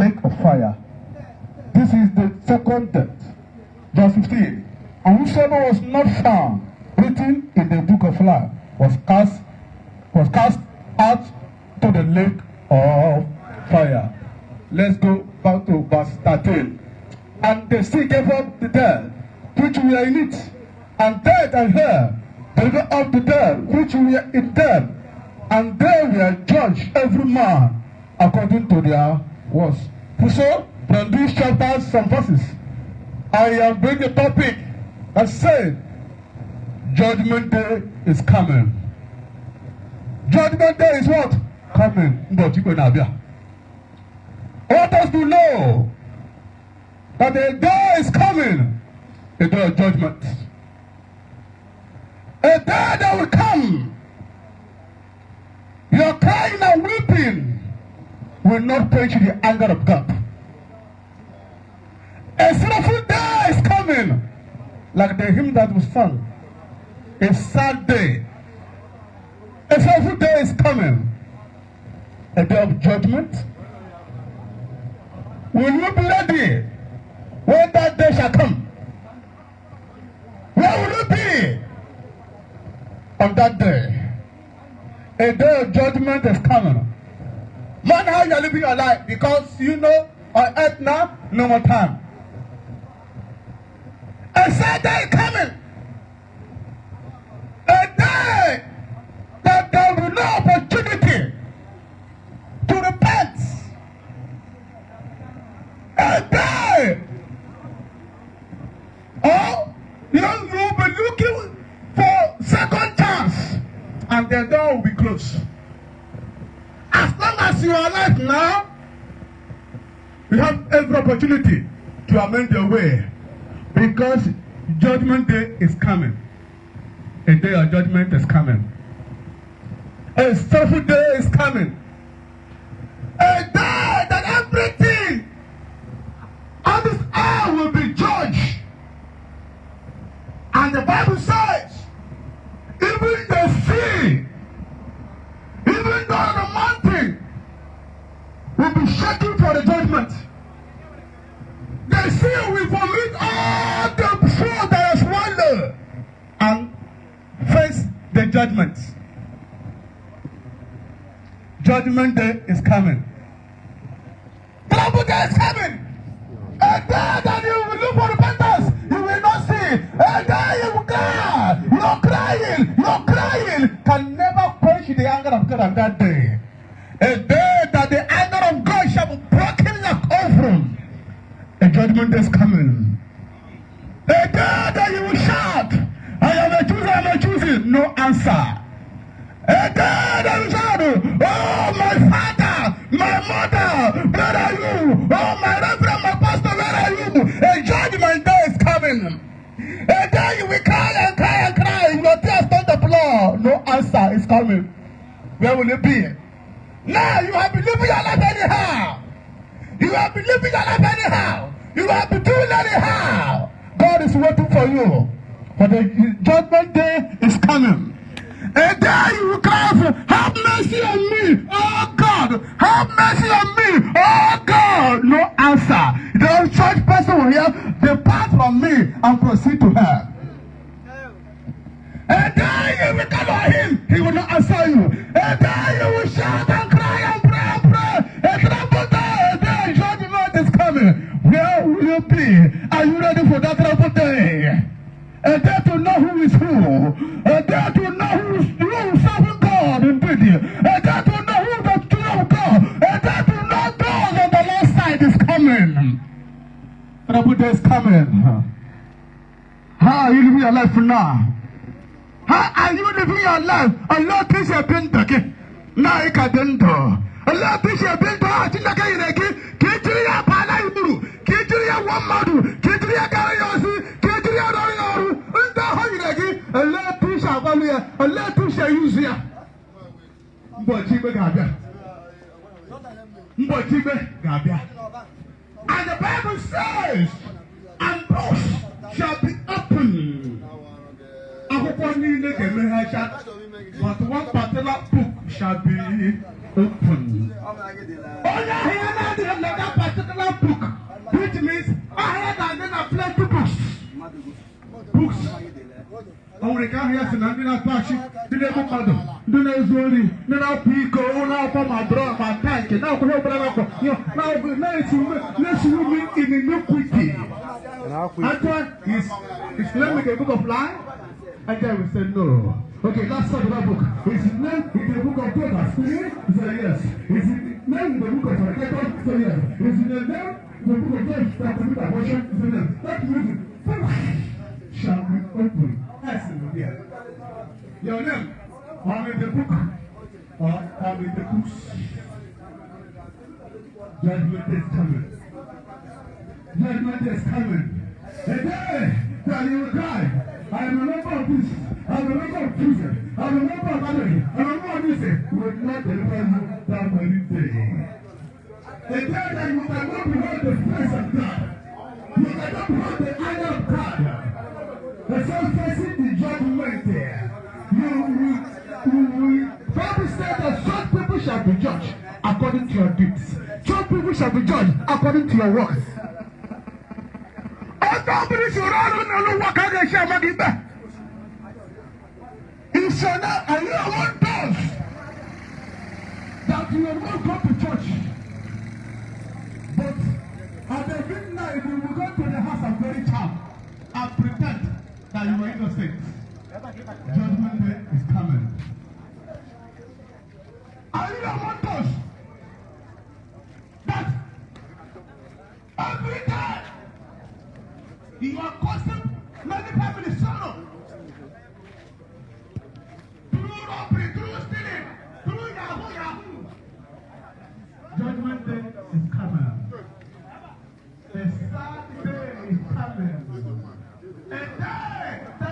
lake of fire. This is the second death. Verse 15. And whosoever was not found written in the book of life was cast out to the lake of fire. Let's go back to verse 13. And the sea gave up the dead which were in it, and death and hell delivered up the dead which were in them, and they were judged every man according to their works. So, from these chapters, some verses, I am bringing a topic that says, Judgment Day is coming. Judgment Day is what? Coming. I want us to know that a day is coming, a day of judgment. A day that will come. Your crying and weeping will not quench the anger of God. A sorrowful day is coming, like the hymn that was sung. A sad day. A sorrowful day is coming. A day of judgment. Will you be ready when that day shall come? Where will you be on that day? A day of judgment is coming. Man, how you are living your life? Because you know on earth now, no more time. A sad day is coming. A day that there will be no opportunity to repent. A day. Oh, you will be looking for second chance, and the door will be closed. As long as you are alive now, you have every opportunity to amend your way, because judgment day is coming. A day of judgment is coming. A sorrowful day is coming. A day that everything on this earth will be judged. And the Bible says, even the sea, even though the mountain will be shaking for the judgment. The sea will vomit all the food that is swallowed and face the judgment. Judgment day is coming. Trouble day is coming. A day that you will look for repentance, you will not see. A day you will cry. Your crying can never quench the anger of God on that day. A day that the anger of God shall be broken like offering. A judgment is coming. A day that you will shout, I am a chooser, I am a choosing. No answer. A day that you shout, oh my father, my mother, where are you? Oh my reverend, my pastor, where are you? A judgment day is coming. A day you will cry and cry and cry. Your tears turn to blood. No answer is coming. Where will it be? Now you have been living your life anyhow. You have been living your life anyhow. You have been doing anyhow. God is waiting for you. For the judgment day is coming. A day you will cry for, have mercy on me, oh God, have mercy on me, oh God. No answer. The church person will hear, depart from me and proceed to hell. A day you will call on him, he will not answer you. A day you will shout and cry and pray and pray. A trouble day, a day judgment is coming. Where will you be? Are you ready for that trouble day? A day to know who is who. A day to know who is serving God indeed. A day to know who the children of God. A day to know God on the left side is coming. Trouble day is coming. How are you living your life now? How are you living your life? Allah things have been done. Now I can't do. Allah things have been done. Kitria Pala Iburu, Kitria Wamadu, Kitria Garayosi, Kitria Royoru, and the Hoyagi, Allah Tisha Valia, Allah Tisha Usia. Mbotibe Gabia. Mbotibe Gabia. And the Bible says, and doors shall be opened. But one particular book shall be opened. Oh, yeah, that particular books. And when they come here, and I'm not touching, do they go mad? Do they sorry? Now people, now for my brother, my tank, now for your brother, now let's move in iniquity. Antoine is named the book of life. And then we said no. Okay, let's start with that book. Is it named in the book of Proverbs? He said yes. Is it named in the book of Revelation? He said yes. Is it named in the book of James that commit abortion? He said yes. That means shall be open. Yes, yeah. Your name on in the book or on in the books. Judgment is coming. Judgment is coming. The day that you will cry. I am a member of this. I am a member of prison. I am a member of family. I am a member of this. Will not deliver you that very day. The day that you cannot behold the face of God. You cannot behold the eye of God. The sun facing the judgment there. Bible says that some people shall be judged according to your deeds. Some people shall be judged according to your works. Somebody should run what can they share about it back? He said that I hear one does that you will not go to church. But at the midnight you will go to the house of very child and pretend that you were innocent. Judgment day is coming. I hear one does that every day you are causing many families sorrow. Through robbery, through stealing, through Yahoo. Judgment day is coming. The sad day is coming. A day that